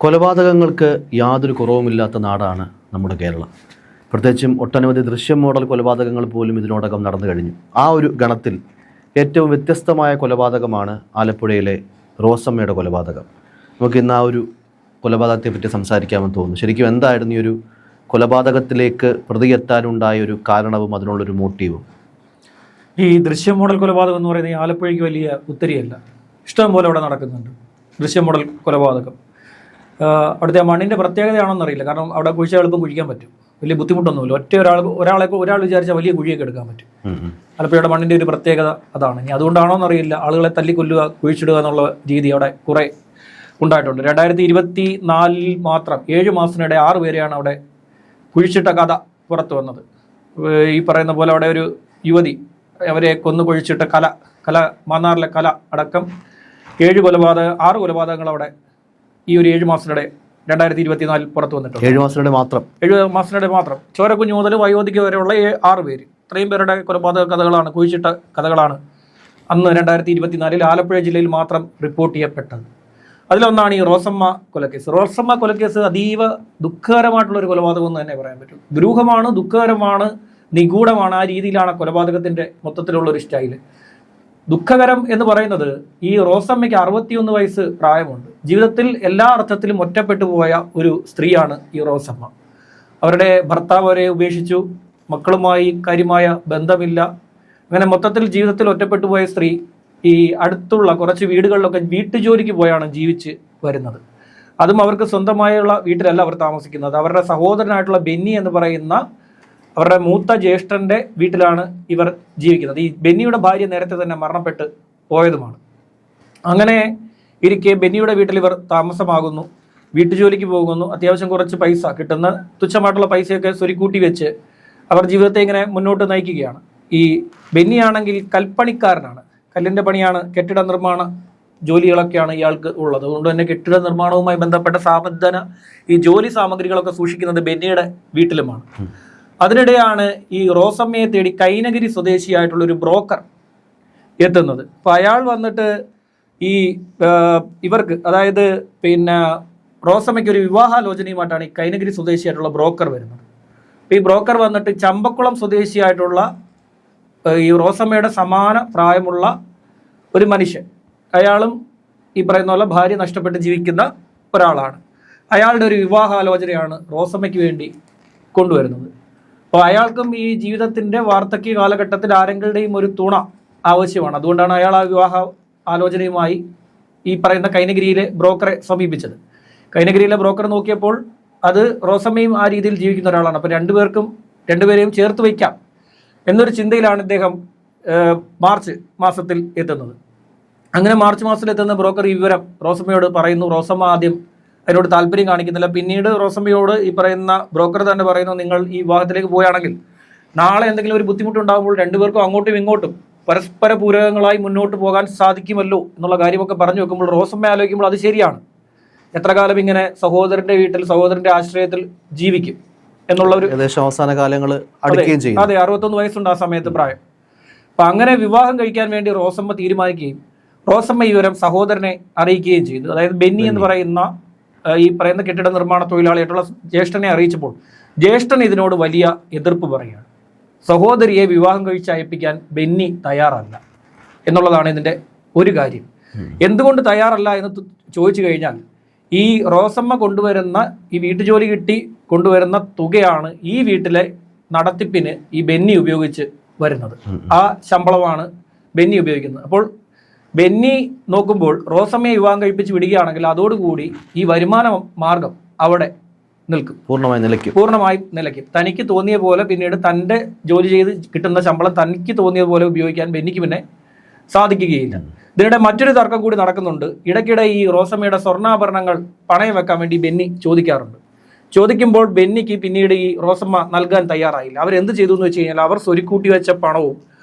കൊലപാതകങ്ങൾക്ക് യാതൊരു കുറവുമില്ലാത്ത നാടാണ് നമ്മുടെ കേരളം. പ്രത്യേകിച്ചും ഒട്ടനവധി ദൃശ്യം മോഡൽ കൊലപാതകങ്ങൾ പോലും ഇതിനോടകം നടന്നു കഴിഞ്ഞു. ആ ഒരു ഗണത്തിൽ ഏറ്റവും വ്യത്യസ്തമായ കൊലപാതകമാണ് ആലപ്പുഴയിലെ റോസമ്മയുടെ കൊലപാതകം. നമുക്ക് ഇന്ന് ആ ഒരു കൊലപാതകത്തെ പറ്റി സംസാരിക്കാമെന്ന് തോന്നുന്നു. ശരിക്കും എന്തായിരുന്നു ഈ ഒരു കൊലപാതകത്തിലേക്ക് പ്രതിയെത്താനുണ്ടായ ഒരു കാരണവും അതിനുള്ളൊരു മോട്ടീവും? ഈ ദൃശ്യം മോഡൽ കൊലപാതകം എന്ന് പറയുന്നത് ഈ ആലപ്പുഴയ്ക്ക് വലിയ ഉത്തരിയല്ല, ഇഷ്ടം പോലെ അവിടെ നടക്കുന്നുണ്ട് ദൃശ്യം മോഡൽ കൊലപാതകം. അവിടുത്തെ മണ്ണിൻ്റെ പ്രത്യേകതയാണെന്നറിയില്ല, കാരണം അവിടെ കുഴിച്ച എളുപ്പം കുഴിക്കാൻ പറ്റും, വലിയ ബുദ്ധിമുട്ടൊന്നുമില്ല. ഒരാൾ വിചാരിച്ചാൽ വലിയ കുഴിയൊക്കെ എടുക്കാൻ പറ്റും. ആലപ്പുഴയുടെ മണ്ണിൻ്റെ ഒരു പ്രത്യേകത അതാണ്. ഇനി അതുകൊണ്ടാണോ എന്നറിയില്ല, ആളുകളെ തല്ലിക്കൊല്ലുക, കുഴിച്ചിടുക എന്നുള്ള രീതി അവിടെ കുറേ ഉണ്ടായിട്ടുണ്ട്. 2024 മാത്രം 7 മാസത്തിനിടെ 6 പേരെയാണ് അവിടെ കുഴിച്ചിട്ട കഥ പുറത്തു വന്നത്. ഈ പറയുന്ന പോലെ അവിടെ ഒരു യുവതി അവരെ കൊന്നു കുഴിച്ചിട്ട കല മാന്നാറിലെ കല അടക്കം 6 കൊലപാതകങ്ങൾ അവിടെ ഈ ഒരു 7 മാസത്തിനിടെ 2024 പുറത്തു വന്നിട്ടുണ്ട്. 7 മാസത്തിനിടെ മാത്രം ചോരക്കുഞ്ഞു മുതൽ വയോധിക വരെയുള്ള 6 പേര്, ഇത്രയും പേരുടെ കൊലപാതക കഥകളാണ്, കുഴിച്ചിട്ട കഥകളാണ് അന്ന് 2024 ആലപ്പുഴ ജില്ലയിൽ മാത്രം റിപ്പോർട്ട് ചെയ്യപ്പെട്ടത്. അതിലൊന്നാണ് ഈ റോസമ്മ കൊലക്കേസ്. റോസമ്മ കൊലക്കേസ് അതീവ ദുഃഖകരമായിട്ടുള്ളൊരു കൊലപാതകം എന്ന് തന്നെ പറയാൻ പറ്റും. ദുരൂഹമാണ്, ദുഃഖകരമാണ്, നിഗൂഢമാണ്. ആ രീതിയിലാണ് കൊലപാതകത്തിൻ്റെ മൊത്തത്തിലുള്ളൊരു സ്റ്റൈല്. ദുഃഖകരം എന്ന് പറയുന്നത് ഈ റോസമ്മയ്ക്ക് 61 വയസ്സ് പ്രായമുണ്ട്. ജീവിതത്തിൽ എല്ലാ അർത്ഥത്തിലും ഒറ്റപ്പെട്ടു പോയ ഒരു സ്ത്രീയാണ് ഈ റോസമ്മ. അവരുടെ ഭർത്താവ് അവരെ ഉപേക്ഷിച്ചു, മക്കളുമായി കാര്യമായ ബന്ധമില്ല. അങ്ങനെ മൊത്തത്തിൽ ജീവിതത്തിൽ ഒറ്റപ്പെട്ടു പോയ സ്ത്രീ ഈ അടുത്തുള്ള കുറച്ച് വീടുകളിലൊക്കെ വീട്ടുജോലിക്ക് പോയാണ് ജീവിച്ച് വരുന്നത്. അതും അവർക്ക് സ്വന്തമായുള്ള വീട്ടിലല്ല അവർ താമസിക്കുന്നത്. അവരുടെ സഹോദരനായിട്ടുള്ള ബെന്നി എന്ന് പറയുന്ന അവരുടെ മൂത്ത ജ്യേഷ്ഠൻ്റെ വീട്ടിലാണ് ഇവർ ജീവിക്കുന്നത്. ഈ ബെന്നിയുടെ ഭാര്യ നേരത്തെ തന്നെ മരണപ്പെട്ട് പോയതുമാണ്. അങ്ങനെ ഇരിക്കെ ബെന്നിയുടെ വീട്ടിൽ ഇവർ താമസമാകുന്നു, വീട്ടുജോലിക്ക് പോകുന്നു. അത്യാവശ്യം കുറച്ച് പൈസ കിട്ടുന്ന തുച്ഛമായിട്ടുള്ള പൈസയൊക്കെ സ്വരുക്കൂട്ടി വെച്ച് അവർ ജീവിതത്തെ ഇങ്ങനെ മുന്നോട്ട് നയിക്കുകയാണ്. ഈ ബെന്നിയാണെങ്കിൽ കൽപ്പണിക്കാരനാണ്, കല്ലിൻ്റെ പണിയാണ്, കെട്ടിട നിർമ്മാണ ജോലികളൊക്കെയാണ് ഇയാൾക്ക് ഉള്ളത്. അതുകൊണ്ട് തന്നെ കെട്ടിട നിർമ്മാണവുമായി ബന്ധപ്പെട്ട സാവധാന ഈ ജോലി സാമഗ്രികളൊക്കെ സൂക്ഷിക്കുന്നത് ബെന്നിയുടെ വീട്ടിലുമാണ്. അതിനിടെയാണ് ഈ റോസമ്മയെ തേടി കൈനഗിരി സ്വദേശിയായിട്ടുള്ള ഒരു ബ്രോക്കർ എത്തുന്നത്. അപ്പോൾ അയാൾ വന്നിട്ട് ഈ ഇവർക്ക്, അതായത് റോസമ്മയ്ക്ക് ഒരു വിവാഹാലോചനയുമായിട്ടാണ് ഈ കൈനഗിരി സ്വദേശിയായിട്ടുള്ള ബ്രോക്കർ വരുന്നത്. അപ്പോൾ ഈ ബ്രോക്കർ വന്നിട്ട് ചമ്പക്കുളം സ്വദേശിയായിട്ടുള്ള ഈ റോസമ്മയുടെ സമാന പ്രായമുള്ള ഒരു മനുഷ്യൻ, അയാളും ഈ പറയുന്ന പോലെ ഭാര്യ നഷ്ടപ്പെട്ട് ജീവിക്കുന്ന ഒരാളാണ്. അയാളുടെ ഒരു വിവാഹാലോചനയാണ് റോസമ്മയ്ക്ക് വേണ്ടി കൊണ്ടുവരുന്നത്. അപ്പോൾ അയാൾക്കും ഈ ജീവിതത്തിൻ്റെ വാർദ്ധക്യ കാലഘട്ടത്തിൽ ആരെങ്കിലുടെയും ഒരു തുണ ആവശ്യമാണ്. അതുകൊണ്ടാണ് അയാൾ ആ വിവാഹ ആലോചനയുമായി ഈ പറയുന്ന കൈനഗിരിയിലെ ബ്രോക്കറെ സമീപിച്ചത്. കൈനഗിരിയിലെ ബ്രോക്കർ നോക്കിയപ്പോൾ അത് റോസമ്മയും ആ രീതിയിൽ ജീവിക്കുന്ന ഒരാളാണ്. അപ്പോൾ രണ്ടുപേരെയും ചേർത്ത് വയ്ക്കാം എന്നൊരു ചിന്തയിലാണ് ഇദ്ദേഹം മാർച്ച് മാസത്തിൽ എത്തുന്നത്. അങ്ങനെ മാർച്ച് മാസത്തിൽ എത്തുന്ന ബ്രോക്കർ ഈ വിവരം റോസമ്മയോട് പറയുന്നു. റോസമ്മ ആദ്യം അതിനോട് താല്പര്യം കാണിക്കുന്നില്ല. പിന്നീട് റോസമ്മയോട് ഈ പറയുന്ന ബ്രോക്കർ തന്നെ പറയുന്നു, നിങ്ങൾ ഈ വിവാഹത്തിലേക്ക് പോവുകയാണെങ്കിൽ നാളെ എന്തെങ്കിലും ഒരു ബുദ്ധിമുട്ടുണ്ടാകുമ്പോൾ രണ്ടുപേർക്കും അങ്ങോട്ടും ഇങ്ങോട്ടും പരസ്പര പൂരകങ്ങളായി മുന്നോട്ട് പോകാൻ സാധിക്കുമല്ലോ എന്നുള്ള കാര്യമൊക്കെ പറഞ്ഞു വെക്കുമ്പോൾ റോസമ്മ ആലോചിക്കുമ്പോൾ അത് ശരിയാണ്. എത്ര കാലം ഇങ്ങനെ സഹോദരന്റെ വീട്ടിൽ സഹോദരന്റെ ആശ്രയത്തിൽ ജീവിക്കും എന്നുള്ള ഒരു അവസാന കാലങ്ങൾ. അതെ, 61 വയസ്സുണ്ട് ആ സമയത്ത് പ്രായം. അപ്പം അങ്ങനെ വിവാഹം കഴിക്കാൻ വേണ്ടി റോസമ്മ തീരുമാനിക്കുകയും റോസമ്മ ഈ വിവരം സഹോദരനെ അറിയിക്കുകയും ചെയ്തു. അതായത് ബെന്നി എന്ന് പറയുന്ന ഈ പറയുന്ന കെട്ടിട നിർമ്മാണ തൊഴിലാളിയായിട്ടുള്ള ജ്യേഷ്ഠനെ അറിയിച്ചപ്പോൾ ജ്യേഷ്ഠൻ ഇതിനോട് വലിയ എതിർപ്പ് പറയുകയാണ്. സഹോദരിയെ വിവാഹം കഴിച്ച് അയപ്പിക്കാൻ ബെന്നി തയ്യാറല്ല എന്നുള്ളതാണ് ഇതിൻ്റെ ഒരു കാര്യം. എന്തുകൊണ്ട് തയ്യാറല്ല എന്ന് ചോദിച്ചു കഴിഞ്ഞാൽ, ഈ റോസമ്മ കൊണ്ടുവരുന്ന ഈ വീട്ടുജോലി കിട്ടി കൊണ്ടുവരുന്ന തുകയാണ് ഈ വീട്ടിലെ നടത്തിപ്പിന് ഈ ബെന്നി ഉപയോഗിച്ച് വരുന്നത്. ആ ശമ്പളമാണ് ബെന്നി ഉപയോഗിക്കുന്നത്. അപ്പോൾ ബെന്നി നോക്കുമ്പോൾ റോസമ്മയെ വിവാഹം കഴിപ്പിച്ച് വിടുകയാണെങ്കിൽ അതോടുകൂടി ഈ വരുമാന മാർഗം അവിടെ നിൽക്കും, പൂർണ്ണമായും നിലയ്ക്കും. തനിക്ക് തോന്നിയ പോലെ പിന്നീട് തൻ്റെ ജോലി ചെയ്ത് കിട്ടുന്ന ശമ്പളം തനിക്ക് തോന്നിയ പോലെ ഉപയോഗിക്കാൻ ബെന്നിക്ക് പിന്നെ സാധിക്കുകയില്ല. ഇതിനിടെ മറ്റൊരു തർക്കം കൂടി നടക്കുന്നുണ്ട്. ഇടയ്ക്കിടെ ഈ റോസമ്മയുടെ സ്വർണ്ണാഭരണങ്ങൾ പണയം വെക്കാൻ വേണ്ടി ബെന്നി ചോദിക്കാറുണ്ട്. ചോദിക്കുമ്പോൾ ബെന്നിക്ക് പിന്നീട് ഈ റോസമ്മ നൽകാൻ തയ്യാറായില്ല. അവരെന്ത് ചെയ്തു എന്ന് വെച്ച് കഴിഞ്ഞാൽ, അവർ സ്വരുക്കൂട്ടി വെച്ച പണവും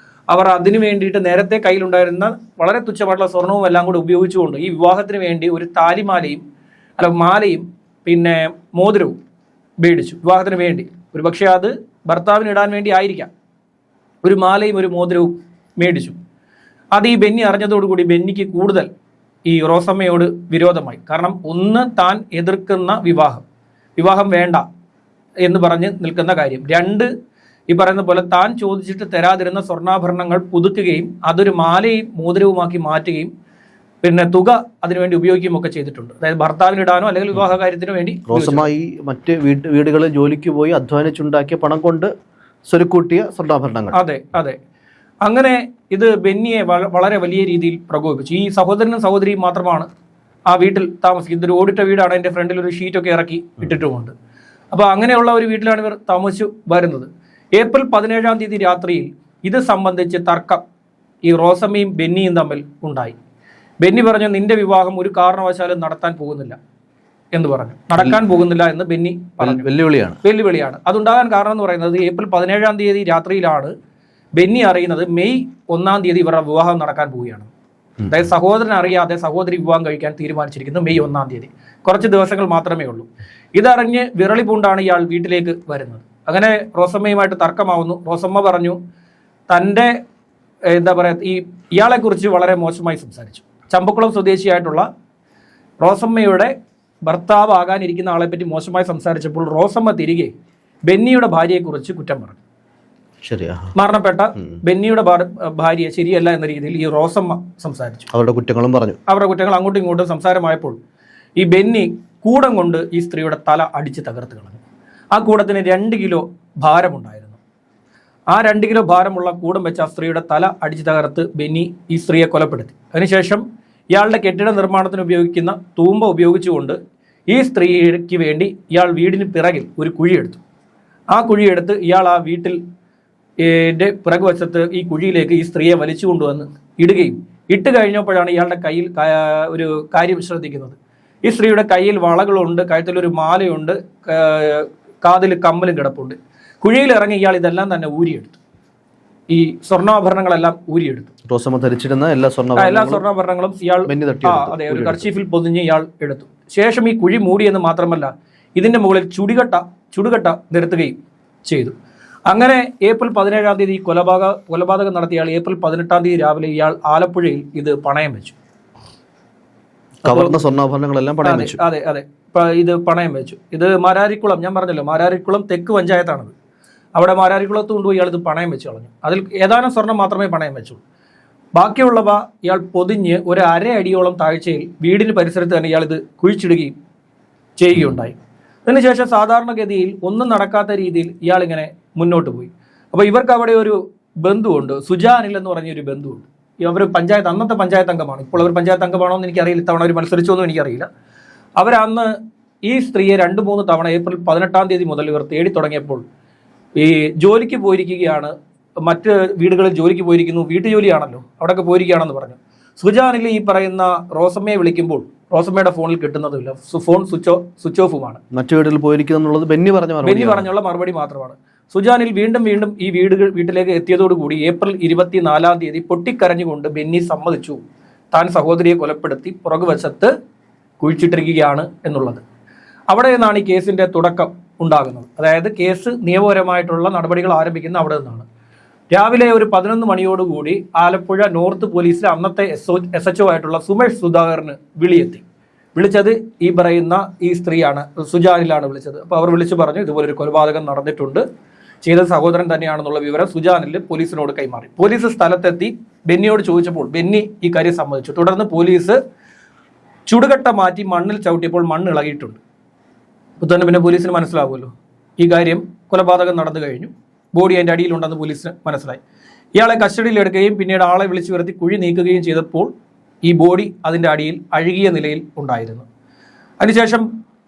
അവർ അതിനു വേണ്ടിയിട്ട് നേരത്തെ കയ്യിലുണ്ടായിരുന്ന വളരെ തുച്ഛമായിട്ടുള്ള സ്വർണവും എല്ലാം കൂടി ഉപയോഗിച്ചുകൊണ്ട് ഈ വിവാഹത്തിന് വേണ്ടി ഒരു മാലയും പിന്നെ മോതിരവും മേടിച്ചു. വിവാഹത്തിന് വേണ്ടി ഒരു പക്ഷേ അത് ഭർത്താവിന് ഇടാൻ വേണ്ടി ആയിരിക്കാം, ഒരു മാലയും ഒരു മോതിരവും മേടിച്ചു. അത് ഈ ബെന്നി അറിഞ്ഞതോടുകൂടി ബെന്നിക്ക് കൂടുതൽ ഈ റോസമ്മയോട് വിരോധമായി. കാരണം ഒന്ന്, താൻ എതിർക്കുന്ന വിവാഹം വേണ്ട എന്ന് പറഞ്ഞ് നിൽക്കുന്ന കാര്യം. രണ്ട്, ഈ പറയുന്ന പോലെ താൻ ചോദിച്ചിട്ട് തരാതിരുന്ന സ്വർണ്ണാഭരണങ്ങൾ പുതുക്കുകയും അതൊരു മാലയും മോതിരവുമാക്കി മാറ്റുകയും പിന്നെ തുക അതിനുവേണ്ടി ഉപയോഗിക്കുകയും ഒക്കെ ചെയ്തിട്ടുണ്ട്. അതായത് ഭർത്താവിനിടാനോ അല്ലെങ്കിൽ വിവാഹ കാര്യത്തിനോ വേണ്ടി. റോസമ്മ ഈ മറ്റ് വീടുകളിൽ ജോലിക്ക് പോയി അധ്വാനിച്ചുണ്ടാക്കിയ പണം കൊണ്ട് സ്വരുക്കൂട്ടിയ സ്വർണ്ണാഭരണങ്ങൾ. അതെ അതെ. അങ്ങനെ ഇത് ബെന്നിയെ വളരെ വലിയ രീതിയിൽ പ്രകോപിപ്പിച്ചു. ഈ സഹോദരനും സഹോദരിയും മാത്രമാണ് ആ വീട്ടിൽ താമസിക്കുന്നത്. ഒരു ഓടിട്ട വീടാണ്, അതിൻ്റെ ഫ്രണ്ടിൽ ഒരു ഷീറ്റൊക്കെ ഇറക്കി ഇട്ടിട്ടുമുണ്ട്. അപ്പോൾ അങ്ങനെയുള്ള ഒരു വീട്ടിലാണ് ഇവർ താമസിച്ചു വരുന്നത്. ഏപ്രിൽ 17-ാം തീയതി രാത്രിയിൽ ഇത് സംബന്ധിച്ച് തർക്കം ഈ റോസമ്മയും ബെന്നിയും തമ്മിൽ ഉണ്ടായി. ബെന്നി പറഞ്ഞു, നിന്റെ വിവാഹം ഒരു കാരണവശാലും നടത്താൻ പോകുന്നില്ല എന്ന് പറഞ്ഞു. നടക്കാൻ പോകുന്നില്ല എന്ന് ബെന്നി പറഞ്ഞു. വെല്ലുവിളിയാണ്. അതുണ്ടാകാൻ കാരണം എന്ന് പറയുന്നത് ഏപ്രിൽ 17-ാം തീയതി രാത്രിയിലാണ് ബെന്നി അറിയുന്നത് മെയ് 1-ാം തീയതി ഇവരുടെ വിവാഹം നടക്കാൻ പോവുകയാണ്. അതായത് സഹോദരൻ അറിയാതെ സഹോദരി വിവാഹം കഴിക്കാൻ തീരുമാനിച്ചിരിക്കുന്നത് മെയ് 1-ാം തീയതി. കുറച്ച് ദിവസങ്ങൾ മാത്രമേ ഉള്ളൂ. ഇതറിഞ്ഞ് വിറളി പൂണ്ടാണ് ഇയാൾ വീട്ടിലേക്ക് വരുന്നത്. അങ്ങനെ റോസമ്മയുമായിട്ട് തർക്കമാവുന്നു. റോസമ്മ പറഞ്ഞു തൻ്റെ ഇയാളെക്കുറിച്ച് വളരെ മോശമായി സംസാരിച്ചു. ചമ്പക്കുളം സ്വദേശിയായിട്ടുള്ള റോസമ്മയുടെ ഭർത്താവ് ആകാനിരിക്കുന്ന ആളെപ്പറ്റി മോശമായി സംസാരിച്ചപ്പോൾ റോസമ്മ തിരികെ ബെന്നിയുടെ ഭാര്യയെക്കുറിച്ച് കുറ്റം പറഞ്ഞു. മരണപ്പെട്ട ബെന്നിയുടെ ഭാര്യ ശരിയല്ല എന്ന രീതിയിൽ ഈ റോസമ്മ സംസാരിച്ചു. അവരുടെ കുറ്റങ്ങൾ അങ്ങോട്ടും ഇങ്ങോട്ടും സംസാരമായപ്പോൾ ഈ ബെന്നി കൂടം കൊണ്ട് ഈ സ്ത്രീയുടെ തല അടിച്ച് തകർത്ത് കളഞ്ഞു. ആ കൂടത്തിന് 2 കിലോ ഭാരമുണ്ടായിരുന്നു. ആ 2 കിലോ ഭാരമുള്ള കൂടം വെച്ച് ആ സ്ത്രീയുടെ തല അടിച്ച് തകർത്ത് ബെന്നി ഈ സ്ത്രീയെ കൊലപ്പെടുത്തി. അതിനുശേഷം ഇയാളുടെ കെട്ടിട നിർമ്മാണത്തിന് ഉപയോഗിക്കുന്ന തൂമ്പ ഉപയോഗിച്ചുകൊണ്ട് ഈ സ്ത്രീക്ക് വേണ്ടി ഇയാൾ വീടിന് പിറകിൽ ഒരു കുഴിയെടുത്തു. ആ കുഴിയെടുത്ത് ഇയാൾ ആ വീട്ടിൽ പിറകുവശത്ത് ഈ കുഴിയിലേക്ക് ഈ സ്ത്രീയെ വലിച്ചു കൊണ്ടുവന്ന് ഇടുകയും ഇട്ട് കഴിഞ്ഞപ്പോഴാണ് ഇയാളുടെ കയ്യിൽ ഒരു കാര്യം ശ്രദ്ധിക്കുന്നത്. ഈ സ്ത്രീയുടെ കയ്യിൽ വളകളുണ്ട്, കഴുത്തിലൊരു മാലയുണ്ട്, കാതിൽ കമ്മലും കിടപ്പുണ്ട്. കുഴിയിൽ ഇറങ്ങി ഇയാൾ ഇതെല്ലാം തന്നെ ഊരിയെടുത്തു. ഈ സ്വർണ്ണാഭരണങ്ങളെല്ലാം ഊരിയെടുത്തു. റോസമ്മ ധരിച്ചിരുന്ന എല്ലാ സ്വർണ്ണാഭരണങ്ങളും ഇയാൾ ഒരു കർച്ചീഫിൽ പൊതിഞ്ഞ് ഇയാൾ എടുത്തു. ശേഷം ഈ കുഴി മൂടിയെന്ന് മാത്രമല്ല ഇതിന്റെ മുകളിൽ ചുടുകട്ട നിരത്തുകയും ചെയ്തു. അങ്ങനെ ഏപ്രിൽ 17-ാം തീയതി കൊലപാതകം നടത്തിയ ആൾ ഏപ്രിൽ 18-ാം തീയതി രാവിലെ ഇയാൾ ആലപ്പുഴയിൽ ഇത് പണയം വെച്ചു. സ്വർണ്ണാഭരണങ്ങളെല്ലാം പണയം വെച്ചു. അതെ. ഇത് പണയം വെച്ചു. ഇത് മാരാരിക്കുളം, ഞാൻ പറഞ്ഞല്ലോ, മാരാരിക്കുളം തെക്ക് പഞ്ചായത്താണത്. അവിടെ മാരാരിക്കുളത്ത് കൊണ്ടുപോയി ഇയാൾ ഇത് പണയം വെച്ച് കളഞ്ഞു. അതിൽ ഏതാനും സ്വർണം മാത്രമേ പണയം വെച്ചു. ബാക്കിയുള്ളവ ഇയാൾ പൊതിഞ്ഞ് ഒരു 1/2 അടിയോളം താഴ്ചയിൽ വീടിന് പരിസരത്ത് തന്നെ ഇയാൾ ഇത് കുഴിച്ചിടുകയും ചെയ്യുകയുണ്ടായി. അതിനുശേഷം സാധാരണഗതിയിൽ ഒന്നും നടക്കാത്ത രീതിയിൽ ഇയാൾ ഇങ്ങനെ മുന്നോട്ട് പോയി. അപ്പോൾ ഇവർക്ക് അവിടെ ഒരു ബന്ധുവുണ്ട്, സുജാനിൽ എന്ന് പറഞ്ഞൊരു ബന്ധുവുണ്ട്. അവർ അന്നത്തെ പഞ്ചായത്ത് അംഗമാണ്. ഇപ്പോൾ അവർ പഞ്ചായത്ത് അംഗമാണോ എന്ന് എനിക്കറിയില്ല, ഇത്തവണ അവർ മത്സരിച്ചോന്നും എനിക്കറിയില്ല. അവരന്ന് ഈ സ്ത്രീയെ 2-3 തവണ ഏപ്രിൽ 18-ാം തീയതി മുതൽ ഇവർ തേടി തുടങ്ങിയപ്പോൾ ഈ ജോലിക്ക് പോയിരിക്കുകയാണ്, മറ്റ് വീടുകളിൽ ജോലിക്ക് പോയിരിക്കുന്നു, വീട്ടുജോലിയാണല്ലോ, അവിടെയൊക്കെ പോയിരിക്കുകയാണെന്ന് പറഞ്ഞു. സുജാനിൽ ഈ പറയുന്ന റോസമ്മയെ വിളിക്കുമ്പോൾ റോസമ്മയുടെ ഫോണിൽ കിട്ടുന്നതുമില്ല, ഫോൺ സ്വിച്ച് ഓഫുമാണ്. മറ്റു വീട്ടിൽ പോയിരിക്കുന്നുള്ളത് ബെന്നി പറഞ്ഞുള്ള മറുപടി മാത്രമാണ്. സുജാനിൽ വീണ്ടും ഈ വീട്ടിലേക്ക് എത്തിയതോടുകൂടി ഏപ്രിൽ 24-ാം തീയതി പൊട്ടിക്കരഞ്ഞുകൊണ്ട് ബെന്നി സമ്മതിച്ചു താൻ സഹോദരിയെ കൊലപ്പെടുത്തി പുറകുവശത്ത് കുഴിച്ചിട്ടിരിക്കുകയാണ് എന്നുള്ളത്. അവിടെ നിന്നാണ് ഈ കേസിന്റെ തുടക്കം ഉണ്ടാകുന്നത്. അതായത് കേസ് നിയമപരമായിട്ടുള്ള നടപടികൾ ആരംഭിക്കുന്ന അവിടെ നിന്നാണ്. രാവിലെ ഒരു 11 മണിയോടുകൂടി ആലപ്പുഴ നോർത്ത് പോലീസിലെ അന്നത്തെ SHO ആയിട്ടുള്ള സുമേഷ് സുധാകരന് വിളിച്ചത് ഈ പറയുന്ന ഈ സ്ത്രീയാണ്, സുജാനിലാണ് വിളിച്ചത്. അപ്പോൾ അവർ വിളിച്ചു പറഞ്ഞു ഇതുപോലൊരു കൊലപാതകം നടന്നിട്ടുണ്ട്, ചെയ്ത സഹോദരൻ തന്നെയാണെന്നുള്ള വിവരം സുജാനിൽ പോലീസിനോട് കൈമാറി. പോലീസ് സ്ഥലത്തെത്തി ബെന്നിയോട് ചോദിച്ചപ്പോൾ ബെന്നി ഈ കാര്യം സമ്മതിച്ചു. തുടർന്ന് പോലീസ് ചുടുകട്ട മാറ്റി മണ്ണിൽ ചവിട്ടിയപ്പോൾ മണ്ണ് ഇളകിയിട്ടുണ്ട്. അപ്പോൾ തന്നെ പിന്നെ പോലീസിന് മനസ്സിലാവുമല്ലോ ഈ കാര്യം കൊലപാതകം നടന്നു കഴിഞ്ഞു, ബോഡി അതിൻ്റെ അടിയിലുണ്ടെന്ന് പോലീസിന് മനസ്സിലായി. ഇയാളെ കസ്റ്റഡിയിലെടുക്കുകയും പിന്നീട് ആളെ വിളിച്ചു വരുത്തി കുഴി നീക്കുകയും ചെയ്തപ്പോൾ ഈ ബോഡി അതിൻ്റെ അടിയിൽ അഴുകിയ നിലയിൽ ഉണ്ടായിരുന്നു. അതിനുശേഷം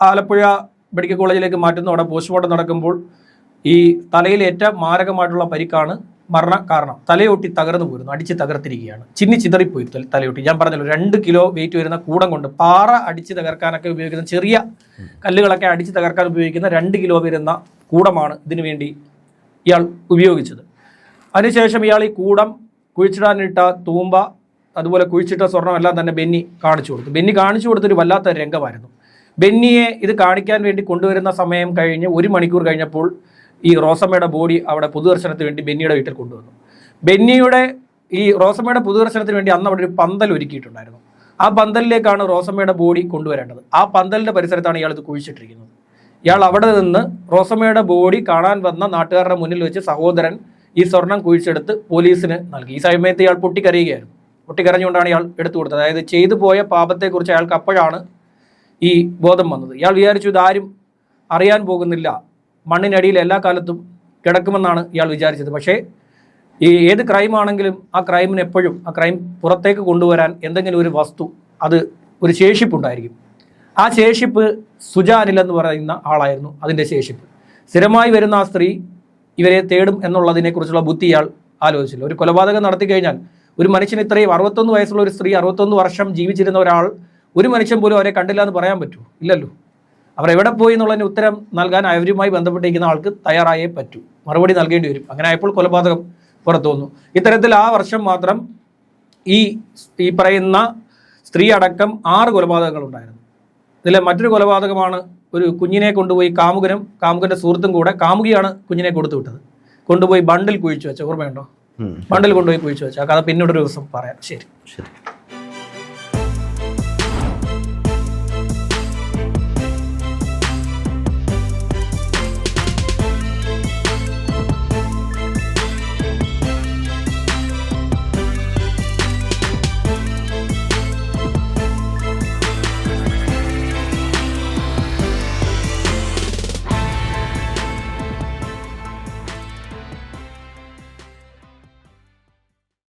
ആലപ്പുഴ മെഡിക്കൽ കോളേജിലേക്ക് മാറ്റുന്നു. അവിടെ പോസ്റ്റ്മോർട്ടം നടക്കുമ്പോൾ ഈ തലയിലേറ്റ മാരകമായിട്ടുള്ള പരിക്കാണ് മരണ കാരണം. തലയൊട്ടി തകർന്നു പോരുന്നു, അടിച്ച് തകർത്തിരിക്കുകയാണ്, ചിതറിപ്പോയി തലയൊട്ടി. ഞാൻ പറഞ്ഞല്ലോ 2 കിലോ വെയിറ്റ് വരുന്ന കൂടം കൊണ്ട് പാറ അടിച്ച് തകർക്കാനൊക്കെ ഉപയോഗിക്കുന്ന, ചെറിയ കല്ലുകളൊക്കെ അടിച്ച് തകർക്കാൻ ഉപയോഗിക്കുന്ന 2 കിലോ വരുന്ന കൂടമാണ് ഇതിനു വേണ്ടി ഇയാൾ ഉപയോഗിച്ചത്. അതിനുശേഷം ഇയാൾ ഈ കൂടം, കുഴിച്ചിടാനിട്ട തൂമ്പ, അതുപോലെ കുഴിച്ചിട്ട സ്വർണം എല്ലാം തന്നെ ബെന്നി കാണിച്ചു കൊടുത്തു. ബെന്നി കാണിച്ചു കൊടുത്തൊരു വല്ലാത്ത രംഗമായിരുന്നു. ബെന്നിയെ ഇത് കാണിക്കാൻ വേണ്ടി കൊണ്ടുവരുന്ന സമയം കഴിഞ്ഞ് 1 മണിക്കൂർ കഴിഞ്ഞപ്പോൾ ഈ റോസമ്മയുടെ ബോഡി അവിടെ പൊതുദർശനത്തിന് വേണ്ടി ബെന്നിയുടെ വീട്ടിൽ കൊണ്ടുവന്നു. ഈ റോസമ്മയുടെ പൊതുദർശനത്തിന് വേണ്ടി അന്ന് അവിടെ ഒരു പന്തൽ ഒരുക്കിയിട്ടുണ്ടായിരുന്നു. ആ പന്തലിലേക്കാണ് റോസമ്മയുടെ ബോഡി കൊണ്ടുവരേണ്ടത്. ആ പന്തലിൻ്റെ പരിസരത്താണ് ഇയാൾ ഇത് കുഴിച്ചിട്ടിരിക്കുന്നത്. ഇയാൾ അവിടെ നിന്ന് റോസമ്മയുടെ ബോഡി കാണാൻ വന്ന നാട്ടുകാരുടെ മുന്നിൽ വെച്ച് സഹോദരൻ ഈ സ്വർണം കുഴിച്ചെടുത്ത് പോലീസിന് നൽകി. ഈ സമയത്ത് ഇയാൾ പൊട്ടിക്കരയുകയായിരുന്നു. പൊട്ടിക്കരഞ്ഞുകൊണ്ടാണ് ഇയാൾ എടുത്തു കൊടുത്തത്. അതായത് ചെയ്തു പോയ പാപത്തെക്കുറിച്ച് അയാൾക്ക് അപ്പോഴാണ് ഈ ബോധം വന്നത്. ഇയാൾ വിചാരിച്ചു ഇതാരും അറിയാൻ പോകുന്നില്ല, മണ്ണിനടിയിൽ എല്ലാ കാലത്തും കിടക്കുമെന്നാണ് ഇയാൾ വിചാരിച്ചത്. പക്ഷേ ഈ ഏത് ക്രൈമാണെങ്കിലും ആ ക്രൈമിന് എപ്പോഴും ആ ക്രൈം പുറത്തേക്ക് കൊണ്ടുവരാൻ എന്തെങ്കിലും ഒരു വസ്തു, അത് ഒരു ശേഷിപ്പുണ്ടായിരിക്കും. ആ ശേഷിപ്പ് സുജാനിൽ എന്ന് പറയുന്ന ആളായിരുന്നു അതിൻ്റെ ശേഷിപ്പ്. സ്ഥിരമായി വരുന്ന ആ സ്ത്രീ ഇവരെ തേടും എന്നുള്ളതിനെക്കുറിച്ചുള്ള ബുദ്ധി ഇയാൾ ആലോചിച്ചില്ല. ഒരു കൊലപാതകം നടത്തി കഴിഞ്ഞാൽ ഒരു മനുഷ്യന് ഇത്രയും 61 വയസ്സുള്ള ഒരു സ്ത്രീ, 61 വർഷം ജീവിച്ചിരുന്ന ഒരാൾ, ഒരു മനുഷ്യൻ പോലും അവരെ കണ്ടില്ല എന്ന് പറയാൻ പറ്റുമോ? ഇല്ലല്ലോ. അവർ എവിടെ പോയി എന്നുള്ളതിന് ഉത്തരം നൽകാൻ അവരുമായി ബന്ധപ്പെട്ടിരിക്കുന്ന ആൾക്ക് തയ്യാറായേ പറ്റൂ, മറുപടി നൽകേണ്ടി വരും. അങ്ങനെ ആയപ്പോൾ കൊലപാതകം പുറത്തു വന്നു. ഇത്തരത്തിൽ ആ വർഷം മാത്രം ഈ പറയുന്ന സ്ത്രീ അടക്കം 6 കൊലപാതകങ്ങൾ ഉണ്ടായിരുന്നു. ഇതിലെ മറ്റൊരു കൊലപാതകമാണ് ഒരു കുഞ്ഞിനെ കൊണ്ടുപോയി കാമുകൻ്റെ സുഹൃത്തും കൂടെ, കാമുകിയാണ് കുഞ്ഞിനെ കൊടുത്തു വിട്ടത്, കൊണ്ടുപോയി ബണ്ടിൽ കുഴിച്ചു വെച്ച ഓർമ്മയുണ്ടോ? ബണ്ടിൽ കൊണ്ടുപോയി കുഴിച്ചു വെച്ച ആ കഥ പിന്നീടൊരു ദിവസം പറയാം. ശരി.